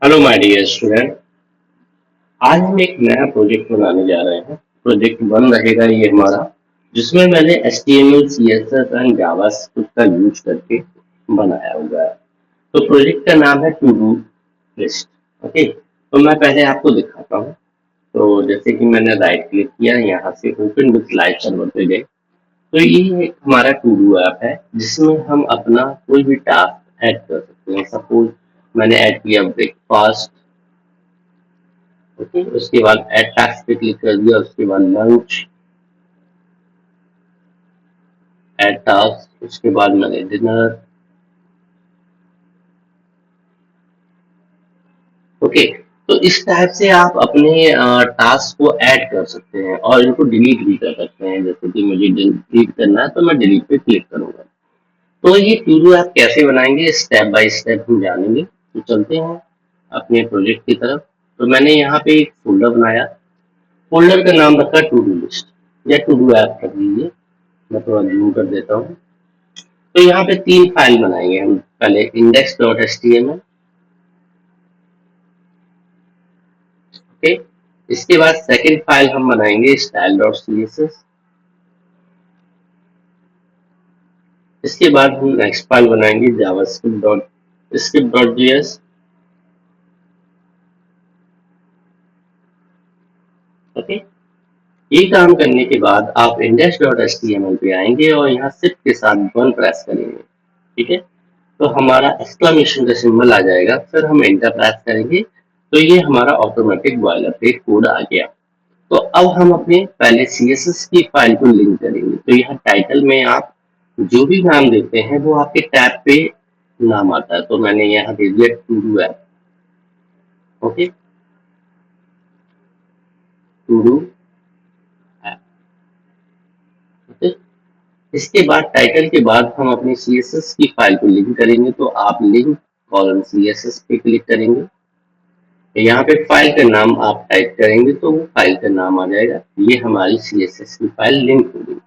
Hello my dear student. आज हम एक नया प्रोजेक्ट बनाने जा रहे हैं। प्रोजेक्ट 1 रहेगा ये हमारा, जिसमें मैंने HTML, CSS एंड जावास्क्रिप्ट का यूज करके बनाया हुआ है। तो प्रोजेक्ट का नाम है टू डू लिस्ट। ओके, तो मैं पहले आपको दिखाता हूँ। तो जैसे कि मैंने राइट क्लिक किया, यहाँ से ओपन विथ लाइव सर्वर पे गए। तो ये एक हमारा टू डू ऐप है, जिसमें हम अपना कोई भी टास्क ऐड कर सकते हैं। सपोज मैंने ऐड किया ब्रेकफास्ट। ओके, उसके बाद ऐड टास्क पे क्लिक कर दिया, उसके बाद लंच, ऐड टास्क, उसके बाद मैंने डिनर। ओके, तो इस टाइप से आप अपने टास्क को ऐड कर सकते हैं और इनको डिलीट भी कर सकते हैं। जैसे कि मुझे डिलीट करना है तो मैं डिलीट पे क्लिक करूंगा। तो ये टू डू आप कैसे बनाएंगे, स्टेप बाय स्टेप हम जानेंगे। तो चलते हैं अपने प्रोजेक्ट की तरफ। तो मैंने यहाँ पे एक फोल्डर बनाया। फोल्डर का नाम रखा टू डू लिस्ट या टू डू ऐप कर दीजिए। मैं थोड़ा जूम कर देता हूँ। तो यहाँ पे 3 फाइल बनाएंगे हम। पहले index.html। ओके, इसके बाद सेकंड फाइल हम बनाएंगे style.css। इसके बाद हम नेक्स्ट फाइल बनाएंगे javascript.script.js। ओके, ये काम करने के बाद आप index.html पे आएंगे और यहाँ शिफ्ट के साथ 1 प्रेस करेंगे। ठीक है, तो हमारा एक्सक्लेमेशन का सिंबल आ जाएगा, फिर हम एंटर प्रेस करेंगे। तो ये हमारा ऑटोमेटिक बॉयलरप्लेट कोड आ गया। तो अब हम अपने पहले CSS की फाइल को लिंक करेंगे। तो यहाँ टाइटल में आप जो भी नाम देते हैं वो आपके टैब पे नाम आता है। तो मैंने यहाँ दे दिया to do app. Okay, to do app. Okay, इसके बाद टाइटल के बाद हम अपनी CSS की फाइल को लिंक करेंगे। तो आप लिंक कॉलम CSS पे क्लिक करेंगे। यहाँ पे फाइल का नाम आप टाइप करेंगे तो वो फाइल का नाम आ जाएगा। ये हमारी CSS की फाइल लिंक हो गई।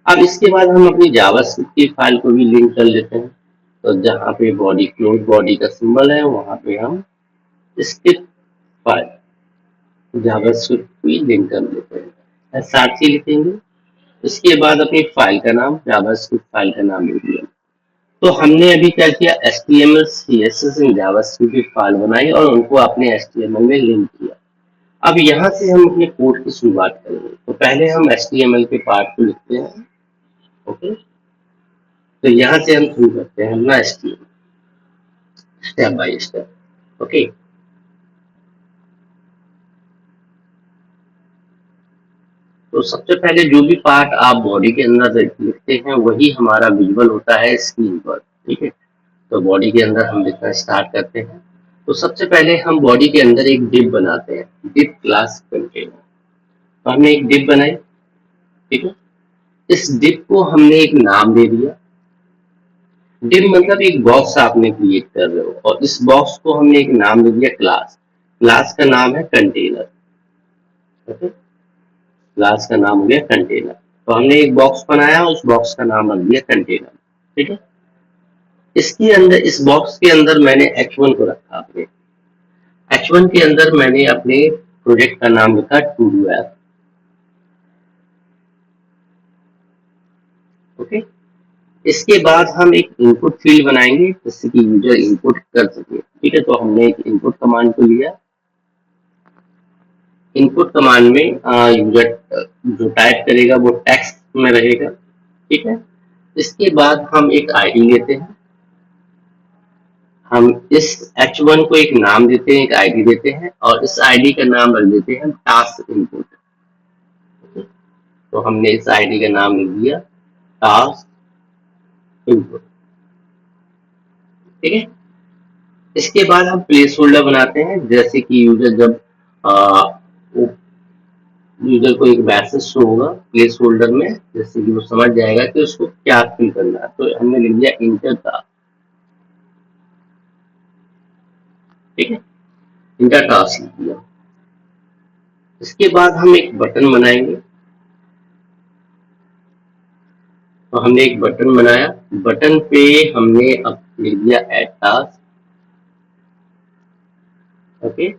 अब इसके बाद हम अपनी जावास्क्रिप्ट की फाइल को भी लिंक कर लेते हैं। तो जहाँ पे बॉडी क्लोज बॉडी का सिंबल है, वहाँ पे हम स्क्रिप्ट फाइल जावास्क्रिप्ट भी लिंक कर लेते हैं। साथ ही लिखेंगे। इसके बाद अपनी फाइल का नाम, जावास्क्रिप्ट फाइल का नाम लिख दिया। तो हमने अभी क्या किया, HTML, CSS एंड जावास्क्रिप्ट की फाइल बनाई और उनको अपने HTML में लिंक किया। अब यहाँ से हम अपने कोड की शुरुआत करेंगे। तो पहले हम HTML के पार्ट को लिखते हैं। ओके, तो यहाँ से हम शुरू करते हैं अपना HTML step by step. Okay, तो सबसे पहले जो भी पार्ट आप बॉडी के अंदर लिखते हैं वही हमारा विजुअल होता है स्क्रीन पर। ठीक है, तो बॉडी के अंदर हम लिखना स्टार्ट करते हैं। तो सबसे पहले हम बॉडी के अंदर एक डिव बनाते हैं, डिव क्लास कंटेनर। तो हमने एक डिव बनाई। ठीक है, इस डिव को हमने एक नाम दे दिया। डिव मतलब एक बॉक्स आपने क्रिएट कर रहे हो और इस बॉक्स को हमने एक नाम दे दिया क्लास। क्लास का नाम है कंटेनर। ओके, क्लास का नाम हो गया कंटेनर। तो हमने एक बॉक्स बनाया, उस बॉक्स का नाम रख दिया कंटेनर। ठीक है, इसके अंदर, इस बॉक्स के अंदर मैंने H1 को रखा। अपने H1 के अंदर मैंने अपने प्रोजेक्ट का नाम लिखा टू डू ऐप। ओके, इसके बाद हम एक इनपुट फील्ड बनाएंगे जिससे कि यूजर इनपुट कर सके। ठीक है, तो हमने एक इनपुट कमांड को लिया। इनपुट कमांड में यूजर जो टाइप करेगा वो टेक्स्ट में रहेगा। ठीक है, इसके बाद हम एक आईडी लेते हैं। हम इस H1 को एक नाम देते हैं, एक आईडी देते हैं और इस आईडी का नाम रख देते हैं टास्क इनपुट। तो हमने इस आईडी का नाम लिख दिया टास्क इनपुट। ठीक है, इसके बाद हम प्लेस होल्डर बनाते हैं। जैसे कि यूजर को एक मैसेज शो होगा प्लेस होल्डर में, जैसे कि वो समझ जाएगा कि उसको क्या फिल करना है। तो हमने लिख दिया इंटर टास्क। ठीक है, इंटर टास्क लिख दिया। इसके बाद हम एक बटन बनाएंगे। तो हमने एक बटन बनाया। बटन पे हमने अब लिख दिया ऐड टास्क। ओके,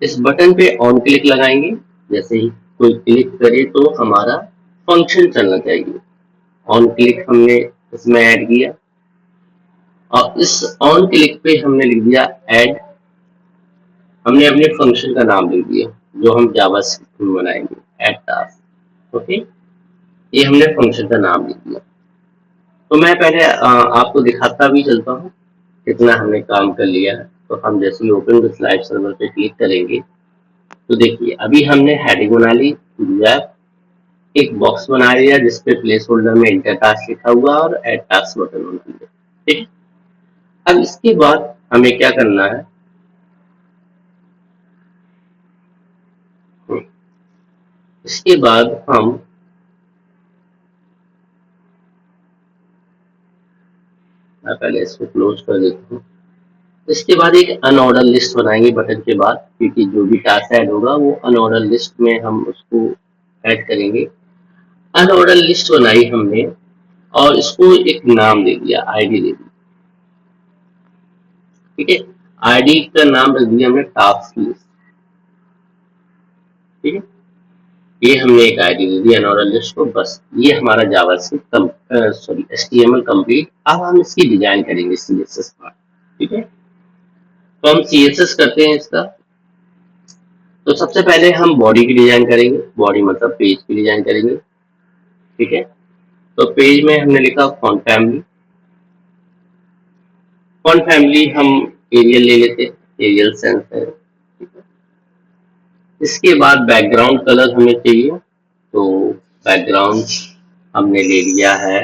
इस बटन पे ऑन क्लिक लगाएंगे। जैसे ही कोई क्लिक करे तो हमारा फंक्शन चलना चाहिए। ऑन क्लिक हमने इसमें ऐड किया और इस ऑन क्लिक पे हमने लिख दिया ऐड। हमने अपने फंक्शन का नाम लिख दिया जो हम जावास्क्रिप्ट में बनाएंगे, ऐड टास्क। ओके, ये हमने फंक्शन का नाम लिख दिया। तो मैं पहले आपको दिखाता भी चलता हूँ कितना हमने काम कर लिया है। तो हम जैसे ही ओपन विथ लाइव सर्वर पे क्लिक करेंगे तो देखिए अभी हमने हेडिंग बना ली, एक बॉक्स बना लिया जिसपे प्लेस होल्डर में इंटर टास्क लिखा हुआ और ऐड टास्क बटन बना लिया। ठीक, अब इसके बाद हमें क्या करना है, इसके बाद हम मैं पहले इसको क्लोज कर देता हूँ। इसके बाद एक अनऑर्डर लिस्ट बनाएंगे बटन के बाद, क्योंकि जो भी टास्क ऐड होगा वो अनऑर्डर लिस्ट में हम उसको ऐड करेंगे। अनऑर्डर लिस्ट बनाई हमने और इसको एक नाम दे दिया, आईडी दे दी। ठीक है, आईडी का नाम रख दिया हमने टास्क लिस्ट। ठीक है, ये हमने एक आईडी दे दी अनऑर्डर लिस्ट को। बस ये हमारा जावास्क्रिप्ट सॉरी एचटीएमएल कंप्लीट। अब हम इसकी डिजाइन करेंगे सीएसएस पार्ट। ठीक है, तो हम सीएसएस करते हैं इसका। तो सबसे पहले हम बॉडी की डिजाइन करेंगे, बॉडी मतलब पेज की डिजाइन करेंगे। ठीक है, तो पेज में हमने लिखा फॉन्ट फैमिली। फॉन्ट फैमिली हम एरियल ले लेते हैं, एरियल सेंस है। ठीक है, इसके बाद बैकग्राउंड कलर हमें चाहिए, तो बैकग्राउंड हमने ले लिया है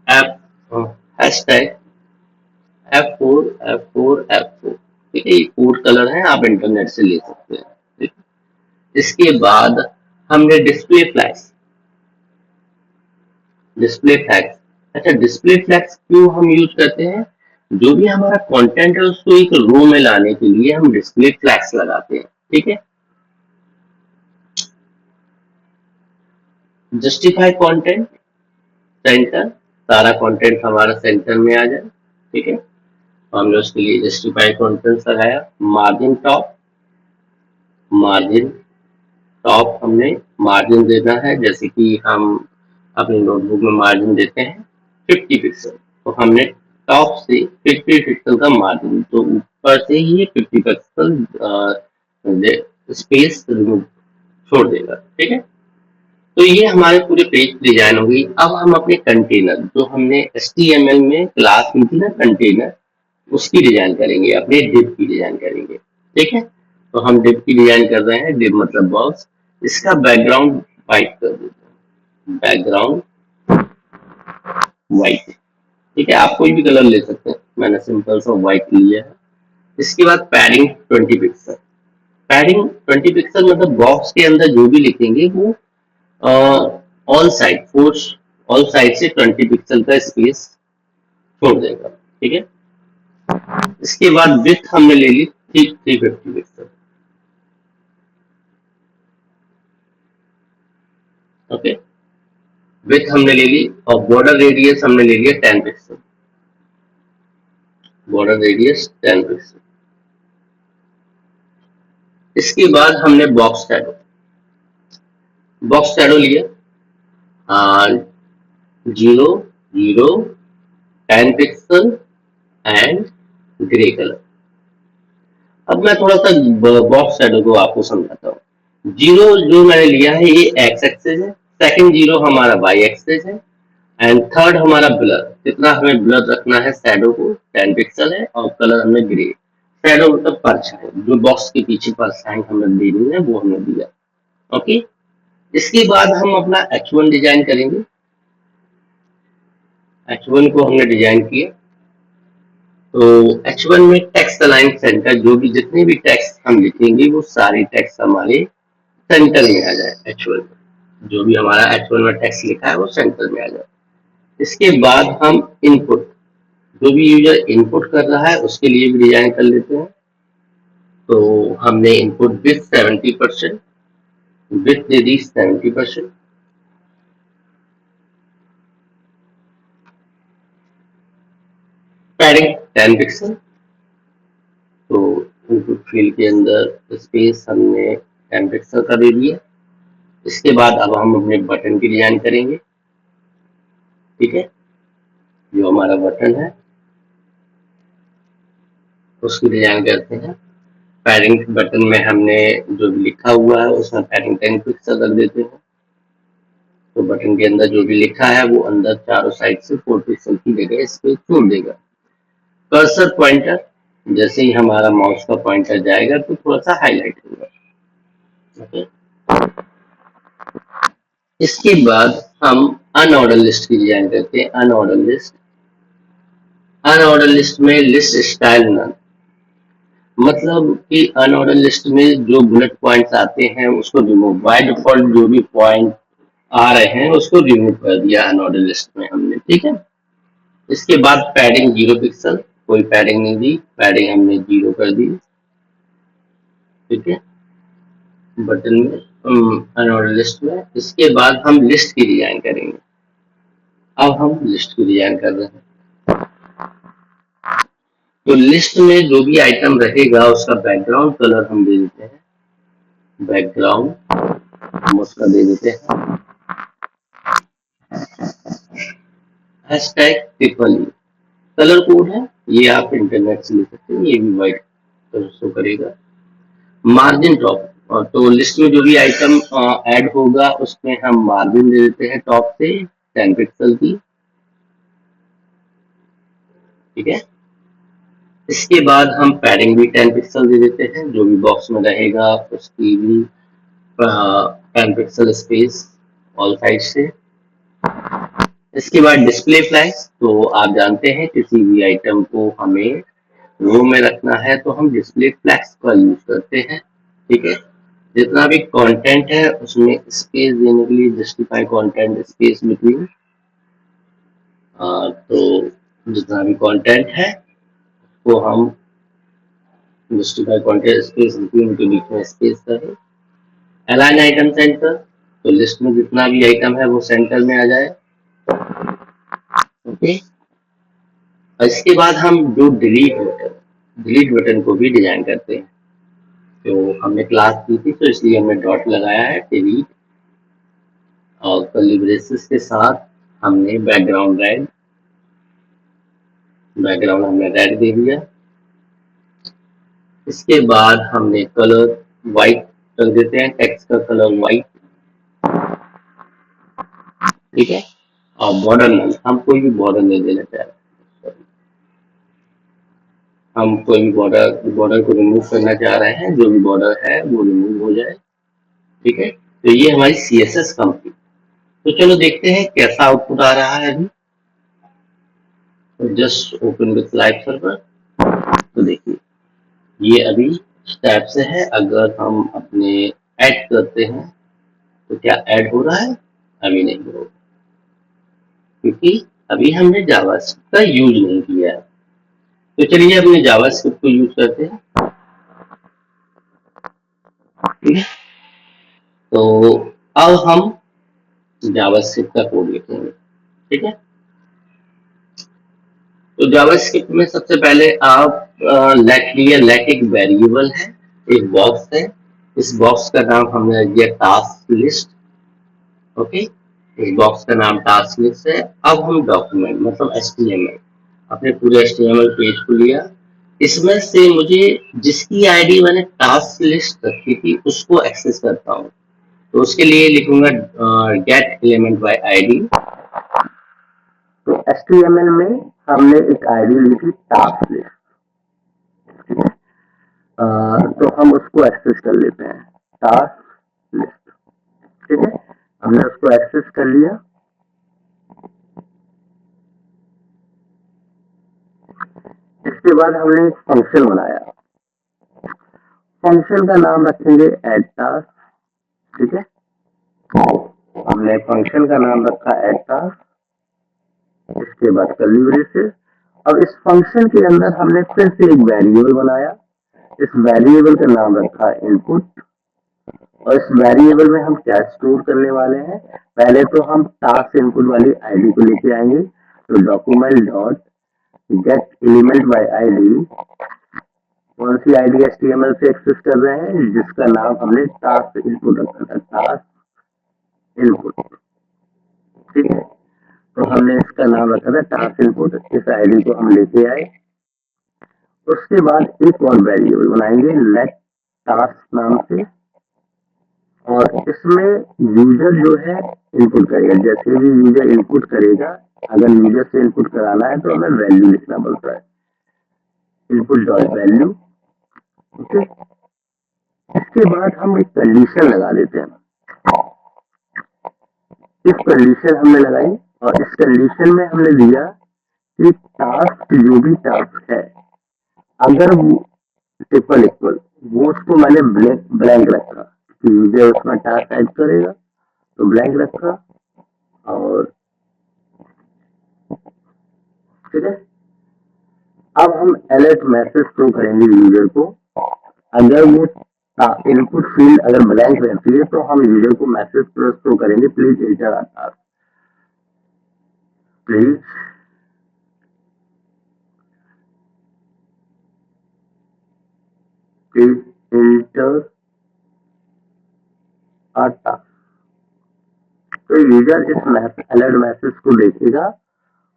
एफ हैशटैग F4 ठीक है, ये कोड कलर है, आप इंटरनेट से ले सकते हैं। ठीक है? इसके बाद हमने डिस्प्ले फ्लैग्स। अच्छा, डिस्प्ले फ्लैग्स क्यों हम यूज करते हैं, जो भी हमारा कंटेंट है उसको एक रो में लाने के लिए हम डिस्प्ले फ्लैग्स लगाते हैं। ठीक है, जस्टिफाई कंटेंट सेंटर, सारा कंटेंट हमारा सेंटर में आ जाए। ठीक है, तो हमने उसके लिए जस्टिफाई कंटेंट लगाया। मार्जिन टॉप हमने मार्जिन देना है, जैसे कि हम अपनी नोटबुक में मार्जिन देते हैं 50 पिक्सल, तो हमने टॉप से 50 पिक्सल का मार्जिन, तो ऊपर से ही 50 पिक्सल स्पेस रिमूव छोड़ देगा। ठीक है, तो ये हमारे पूरे पेज की डिजाइन हो गई। अब हम अपने कंटेनर, जो हमने HTML में क्लास ली थी ना कंटेनर, उसकी डिजाइन करेंगे, अपने डिव की डिजाइन करेंगे। ठीक है, तो हम डिव की डिजाइन कर रहे हैं, डिव मतलब बॉक्स। इसका बैकग्राउंड व्हाइट कर देते हैं, बैकग्राउंड व्हाइट। ठीक है, आप कोई भी कलर ले सकते हैं, मैंने सिंपल सा व्हाइट लिया है। इसके बाद पैडिंग 20 पिक्सल। पैडिंग 20 पिक्सल मतलब बॉक्स के अंदर जो भी लिखेंगे वो all side force all side से 20 पिक्सल का स्पेस छोड़ देगा। ठीक है, इसके बाद विड्थ हमने ले ली 350 पिक्सल। ओके, विड्थ हमने ले ली और बॉर्डर रेडियस हमने ले लिया 10 पिक्सल। Border radius 10 pixel. इसके बाद हमने बॉक्स शैडो लिया 0 0 10 पिक्सल एंड ग्रे कलर। अब मैं थोड़ा सा बॉक्स शैडो को आपको समझाता हूँ। जीरो जो मैंने लिया है ये एक्स एक्सेस है, सेकंड जीरो हमारा वाई एक्सेस है एंड थर्ड हमारा ब्लर। कितना हमें ब्लर रखना है शैडो को, 10 पिक्सल है और कलर हमने ग्रे। शैडो मतलब परछाई, जो बॉक्स के पीछे परछाई हमें देनी है वो हमने दिया। ओके, इसके बाद हम अपना H1 डिजाइन करेंगे। H1 को हमने डिजाइन किया, तो H1 में टेक्स्ट अलाइन सेंटर, जो भी जितने भी टेक्स्ट हम लिखेंगे वो सारे टेक्स्ट हमारे सेंटर में आ जाए। H1 में जो भी हमारा H1 में टेक्स्ट लिखा है वो सेंटर में आ जाए। इसके बाद हम इनपुट, जो भी यूजर इनपुट कर रहा है उसके लिए भी डिजाइन कर लेते हैं। तो हमने input with 70%, with they the 70%, padding 10 pixel. तो इनपुट फील्ड के अंदर स्पेस हमने 10 पिक्सल का दे दिया। इसके बाद अब हम अपने बटन की डिजाइन करेंगे। ठीक है, जो हमारा बटन है उसकी डिजाइन करते हैं। पैडिंग बटन में हमने जो भी लिखा हुआ है उसमें पैडिंग 10 पिक्सल रख देते हैं। तो बटन के अंदर जो भी लिखा है वो अंदर चारों साइड से 4 पिक्सल की जगह स्पेस छोड़ देगा। कर्सर पॉइंटर, जैसे ही हमारा माउस का पॉइंटर जाएगा तो थोड़ा सा हाईलाइट होगा। ओके, इसके बाद हम अनऑर्डर लिस्ट की डिजाइन करते हैं। अनऑर्डर लिस्ट, अनऑर्डर लिस्ट में लिस्ट स्टाइल नन, मतलब कि अनऑर्डर लिस्ट में जो बुलेट पॉइंट्स आते हैं उसको रिमूव, बाय डिफॉल्ट जो भी पॉइंट आ रहे हैं उसको रिमूव कर दिया अनऑर्डर लिस्ट में हमने। ठीक है, इसके बाद पैडिंग 0 पिक्सल, कोई पैडिंग नहीं दी, पैडिंग हमने 0 कर दी। ठीक है, बटन में अनऑर्डर लिस्ट में। इसके बाद हम लिस्ट की डिजाइन करेंगे। अब हम लिस्ट की डिजाइन कर रहे हैं। तो लिस्ट में जो भी आइटम रहेगा उसका बैकग्राउंड कलर हम दे देते हैं, बैकग्राउंड हम उसका दे देते हैं #E। कलर कोड है, ये आप इंटरनेट से ले सकते हैं, ये भी व्हाइट कलर शो करेगा। मार्जिन टॉप, तो लिस्ट में जो भी आइटम ऐड होगा उसमें हम मार्जिन दे देते हैं टॉप से 10 पिक्सल की। ठीक है, इसके बाद हम पैडिंग भी 10 पिक्सल दे देते हैं, जो भी बॉक्स में रहेगा उसकी भी 10 पिक्सल स्पेस ऑल साइड से। इसके बाद डिस्प्ले फ्लैग्स, तो आप जानते हैं किसी भी आइटम को हमें रो में रखना है तो हम डिस्प्ले फ्लैग्स का यूज करते हैं। ठीक है, जितना भी कंटेंट है उसमें स्पेस देने के लिए जस्टिफाई कंटेंट स्पेस बिटवीन, तो जितना भी कंटेंट है वो हम जस्टिफाई कंटेंट स्पेस बिटवीन के बीच में स्पेस करें। अलाइन आइटम सेंटर, तो लिस्ट में जितना भी आइटम है वो सेंटर में आ जाए। ओके, और इसके बाद हम जो डिलीट बटन को भी डिजाइन करते हैं। तो हमने क्लास की थी तो इसलिए हमने डॉट लगाया है डिलीट, और कर्ली ब्रेसेस के साथ हमने बैकग्राउंड हमने रेड दे दिया। इसके बाद हमने कलर व्हाइट कर देते हैं, टेक्स्ट का कलर व्हाइट। ठीक है, और बॉर्डर नहीं, हम कोई भी बॉर्डर नहीं देना चाह रहे, हम कोई भी बॉर्डर को रिमूव करना चाह रहे हैं, जो भी बॉर्डर है वो रिमूव हो जाए। ठीक है, तो ये हमारी CSS कंप्लीट। तो चलो देखते हैं कैसा आउटपुट आ रहा है अभी। तो just open with live server. तो देखिए ये अभी स्टेप से है, अगर हम अपने ऐड करते हैं तो क्या ऐड हो रहा है? अभी नहीं होगा, क्योंकि अभी हमने जावास्क्रिप्ट का यूज नहीं किया है। तो चलिए अपने जावास्क्रिप्ट को यूज करते हैं। ठीक है, तो अब हम जावास्क्रिप्ट का कोड लिखेंगे। ठीक है, तो जावास्क्रिप्ट में सबसे पहले आप लेट एक वेरिएबल है, एक बॉक्स है, इस बॉक्स का नाम हमने रख दिया टास्क लिस्ट। ओके, इस बॉक्स का नाम टास्क लिस्ट है। अब हम डॉक्यूमेंट मतलब HTML, अपने पूरे HTML पेज को लिया, इसमें से मुझे जिसकी आईडी मैंने टास्क लिस्ट रखी थी उसको एक्सेस करता हूँ, तो उसके लिए लिखूंगा गेट एलिमेंट बाय आईडी। तो HTML में हमने एक आईडी लिखी टास्क लिस्ट, तो हम उसको एक्सेस कर लेते हैं टास्क लिस्ट। ठीक है, हमने उसको एक्सेस कर लिया। इसके बाद हमने एक फंक्शन बनाया, फंक्शन का नाम रखेंगे एड टास्क। ठीक है, हमने फंक्शन का नाम रखा एड टास्क, इसके बाद कर्ली ब्रेसेस। अब इस फंक्शन के अंदर हमने फिर से एक वेरिएबल बनाया, इस वेरिएबल का नाम रखा इनपुट, और इस वेरिएबल में हम क्या स्टोर करने वाले हैं? पहले तो हम टास्क इनपुट वाली आईडी को लेके आएंगे, तो document dot gate element by ID कौन सी आईडी HTML से एक्सेस कर रहे हैं, जिसका नाम हमने टास्क इनपुट रखा था, टास्क इनपुट। ठीक है, तो हमने इसका नाम रखा था टास्क इनपुट। इस आईडी को हम लेके आए। उसके बाद एक और वेरिएबल बनाएंगे लेट टास्क नाम से, और इसमें यूजर जो है इनपुट करेगा। जैसे भी यूजर इनपुट करेगा, अगर यूजर से इनपुट कराना है तो हमें वैल्यू लिखना पड़ता है, इनपुट डॉट वैल्यू। ओके, इसके बाद हम एक कंडीशन लगा देते हैं। इस कंडीशन हमने लगाई, और इस कंडीशन में हमने दिया कि टास्क, जो भी टास्क है, अगर वो ट्रिपल इक्वल, वो उसको मैंने ब्लैंक रखा कि यूजर उसमें टास्क टाइप करेगा, तो ब्लैंक रखा। और ठीक है, अब हम अलर्ट मैसेज शो करेंगे यूजर को। अगर वो इनपुट फील्ड अगर ब्लैंक रहती है तो हम यूजर को मैसेज शो करेंगे, please enter our task, please please enter our task. तो यूजर इस अलर्ट मैसेज को देखेगा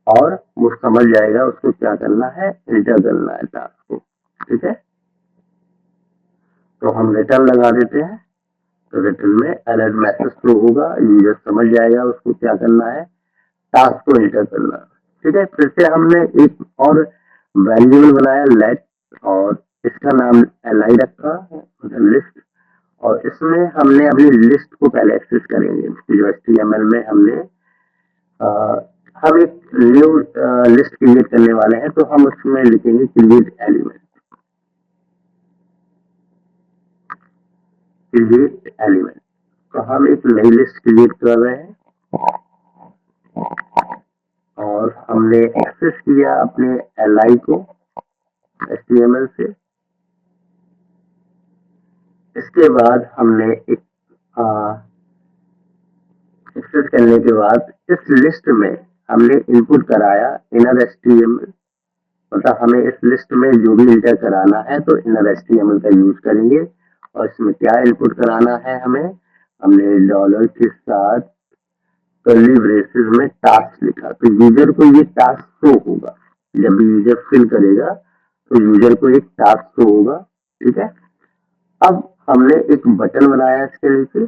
और वो समझ जाएगा उसको क्या करना है, एंटर करना है टास्क को। ठीक है, तो हम रिटर्न लगा देते हैं। तो रिटर्न में अलर्ट मैसेज शो होगा, यूजर समझ जाएगा उसको क्या करना है, टास्क को एंटर करना। ठीक है, फिर से हमने एक और वेरिएबल बनाया लेट, और इसका नाम li रखा, मतलब लिस्ट। और इसमें हमने अपनी लिस्ट को पहले एक्सेस करेंगे, जो HTML में हमने हम एक न्यू लिस्ट क्रिएट करने वाले हैं, तो हम उसमें लिखेंगे क्रिएट एलिमेंट, क्रिएट एलिमेंट। तो हम एक नई लिस्ट क्रिएट कर रहे हैं, और हमने एक्सेस किया अपने li को HTML से। इसके बाद हमने एक एक्सेस करने के बाद इस लिस्ट में हमने इनपुट कराया इनर HTML, मतलब हमें इस लिस्ट में जो भी इंटर कराना है तो इनर HTML का यूज करेंगे। और इसमें क्या इनपुट कराना है हमें, हमने डॉलर के साथ कर्ली ब्रेसेस में टास्क लिखा, तो यूजर को ये टास्क शो होगा। जब भी यूजर फिल करेगा तो यूजर को एक टास्क शो होगा। ठीक है, अब हमने एक बटन बनाया इसके नीचे,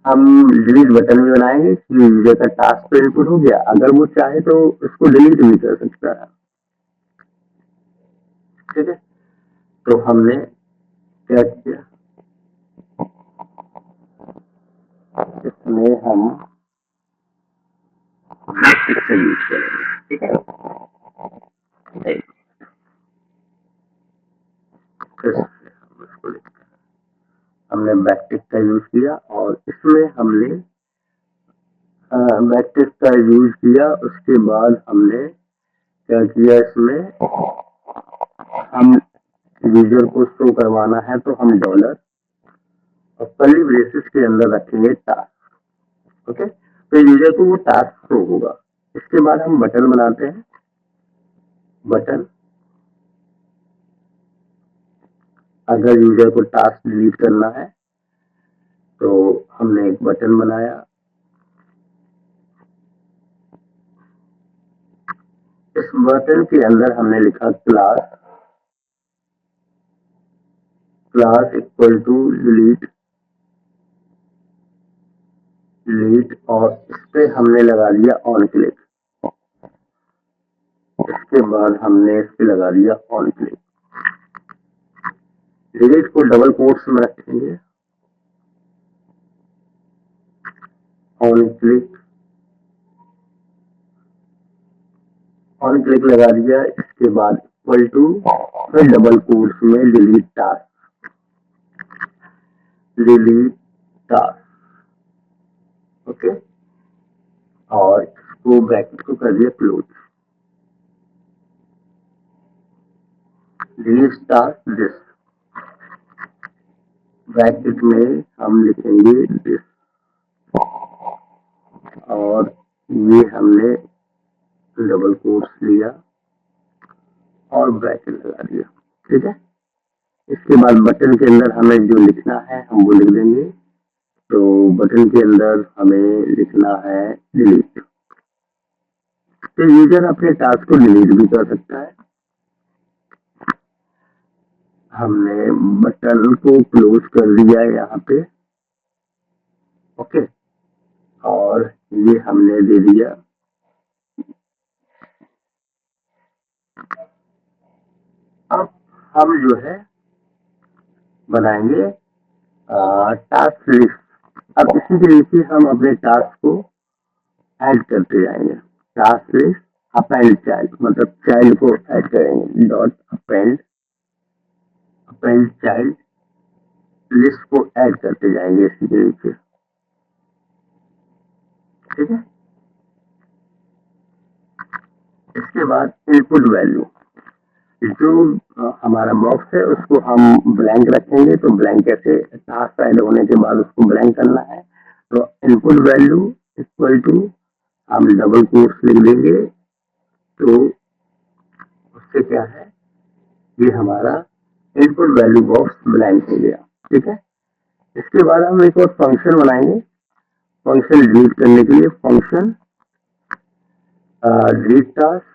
हम डिलीट बटन भी बनाएंगे कि यूजर का टास्क तो इनपुट हो गया, अगर वो चाहे तो उसको डिलीट भी कर सकता है। ठीक है, तो हमने क्या किया, इसमें हम पिक्सल यूज करेंगे। ठीक है, फिर से हम उसको हमने बैकटिक का यूज किया, और इसमें हमने बैकटिक का यूज किया। उसके बाद हमने क्या किया, इसमें हम यूजर को शो करवाना है तो हम डॉलर और कर्ली ब्रेसेस के अंदर रखेंगे टास्क। ओके, तो यूजर को वो टास्क शो होगा। इसके बाद हम बटन बनाते हैं, बटन, अगर यूजर को टास्क डिलीट करना है तो हमने एक बटन बनाया। इस बटन के अंदर हमने लिखा class, class equal to delete, delete, और इस पे हमने लगा दिया ऑन क्लिक। इसके बाद हमने इस पे लगा दिया ऑन क्लिक। डिलीट को डबल कोट्स में रखेंगे, ऑन क्लिक, ऑन क्लिक लगा दिया। इसके बाद इक्वल टू, फिर डबल कोट्स में delete task, delete task. Okay, और इसको ब्रैकेट को कर दिया close, delete task this, bracket में हम लिखेंगे दिस, और ये हमने डबल कोट्स लिया और ब्रैकेट लगा दिया। ठीक है। इसके बाद बटन के अंदर हमें जो लिखना है हम वो लिख देंगे। तो बटन के अंदर हमें लिखना है डिलीट। तो यूजर अपने टास्क को डिलीट भी कर सकता है। हमने बटन को क्लोज कर दिया है यहाँ पे। ओके, और ये हमने दे दिया। अब हम जो है बनाएंगे टास्क लिस्ट। अब इसी तरीके से हम अपने टास्क को ऐड करते जाएंगे। टास्क लिस्ट अपेंड चाइल्ड, मतलब चाइल्ड को ऐड करेंगे। Dot append, append child, list को ऐड करते जाएंगे इसी तरीके से। ठीक है। इसके बाद इनपुट वैल्यू, जो हमारा बॉक्स है उसको हम ब्लैंक रखेंगे। तो ब्लैंक कैसे, टास्क ऐड होने के बाद उसको ब्लैंक करना है। तो इनपुट वैल्यू इक्वल टू, हम डबल कोट्स लिख देंगे। तो उससे क्या है, ये हमारा इनपुट वैल्यू बॉक्स ब्लैंक हो गया। ठीक है। इसके बाद हम एक और फंक्शन बनाएंगे, फंक्शन डिलीट करने के लिए। Function delete task.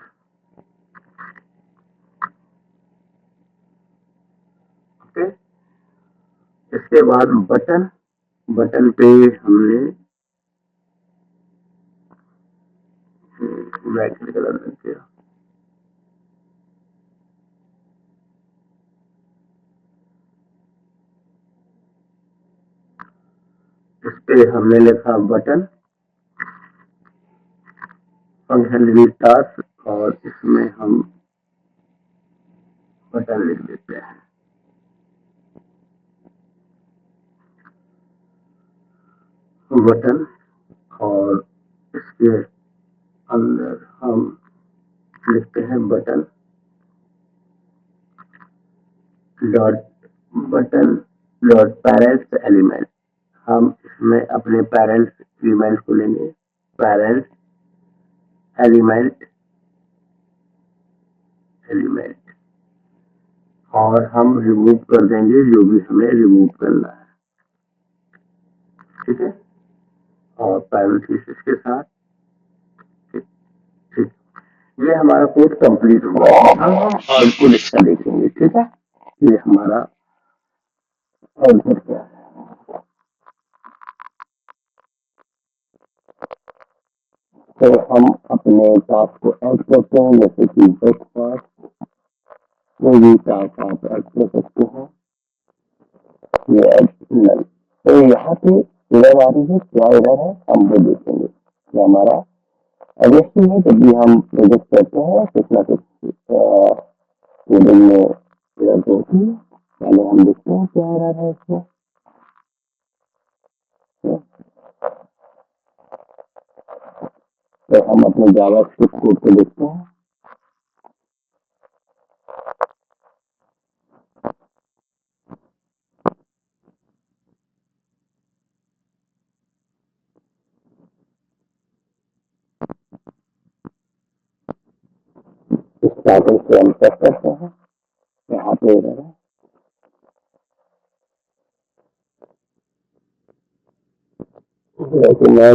ओके। इसके बाद बटन, बटन पे हमने ब्रैकेट कलर कर दिया। इस पे हमने लिखा बटन, फंक्शन डिलीट टास्क, और इसमें हम बटन लिख देते हैं। बटन, और इसके अंदर हम लिखते हैं button dot, button dot parents element. हम इसमें अपने पेरेंट्स एलिमेंट को लेंगे। पेरेंट्स एलिमेंट, एलिमेंट, और हम रिमूव कर देंगे जो भी हमें रिमूव करना है। ठीक है। और पैरेंथेसिस के साथ। ठीक, ठीक। ये हमारा कोड कंप्लीट हुआ। अब हम आउटपुट इसका देखेंगे। ठीक है। ये हमारा आउटपुट क्या है। तो हम अपने टास्क को ऐड करते हैं, जैसे कि ब्रेकफास्ट, कोई भी टास्क आप ऐड कर सकते हैं। ये ऐड नल। तो यहाँ पे एरर आ रही है, क्या एरर है हम वो देखेंगे। ये हमारा ऑब्वियसली है, जब भी हम प्रोजेक्ट करते हैं कुछ ना कुछ कोडिंग में एरर तो होती है। पहले हम देखते हैं क्या एरर है इसमें। तो हम अपने जावास्क्रिप्ट कोड को देखते हैं। इस पैटर्न से हम चेक करते हैं, यहाँ पे एरर है। लेकिन मैं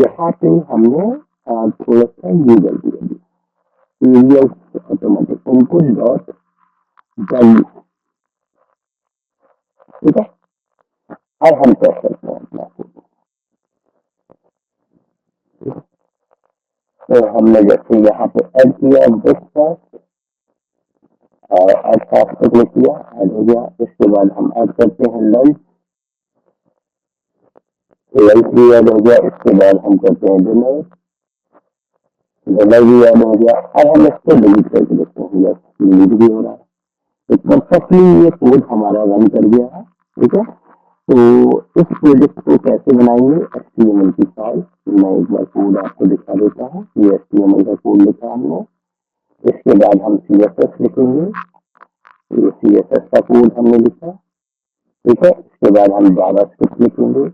यहाँ पे हमने थोड़ा सा ये गलती कर दी। Serial automatic input dot value. ठीक है। अब हम चेक करते हैं अपना कोड। तो हमने जैसे यहाँ पे ऐड किया ब्रेकफास्ट, और ऐड फास्ट पे क्लिक किया, ऐड हो गया। इसके बाद हम ऐड करते हैं लंच, लंच भी ऐड हो गया। इसके बाद हम करते हैं डिनर, डिनर भी ऐड हो गया। अब हम इसको डिलीट करके देखते हैं, यस डिलीट भी हो रहा है। तो परफेक्टली ये कोड हमारा रन कर गया है। ठीक है। तो इस प्रोजेक्ट को कैसे बनाएंगे, HTML की फाइल, मैं एक बार कोड आपको दिखा देता हूँ। ये HTML का कोड लिखा हमने। इसके बाद हम CSS लिखेंगे। ये CSS का कोड हमने लिखा। ठीक है, इसके बाद हम जावास्क्रिप्ट लिखेंगे।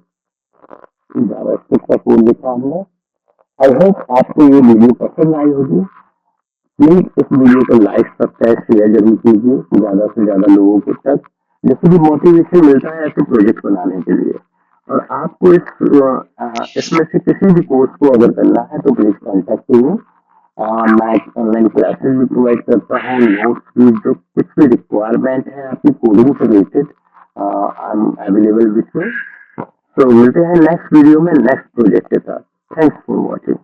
जावास्क्रिप्ट का कोड लिखा हमने। आई होप आपको ये वीडियो पसंद आई होगी। प्लीज इस वीडियो को लाइक सब्सक्राइब शेयर जरूर कीजिए ज्यादा से ज्यादा लोगों को तक, जैसे कि मोटिवेशन मिलता है ऐसे प्रोजेक्ट बनाने के लिए। और आपको इसमें से किसी भी कोर्स को अगर करना है तो प्लीज कॉन्टेक्ट कीजिए। मैं ऑनलाइन क्लासेस भी प्रोवाइड करता हूँ, नोट्स भी, जो कुछ भी रिक्वायरमेंट है आपकी कोडिंग से related, I am available with you. तो मिलते हैं नेक्स्ट वीडियो में नेक्स्ट प्रोजेक्ट के साथ। Thanks for watching.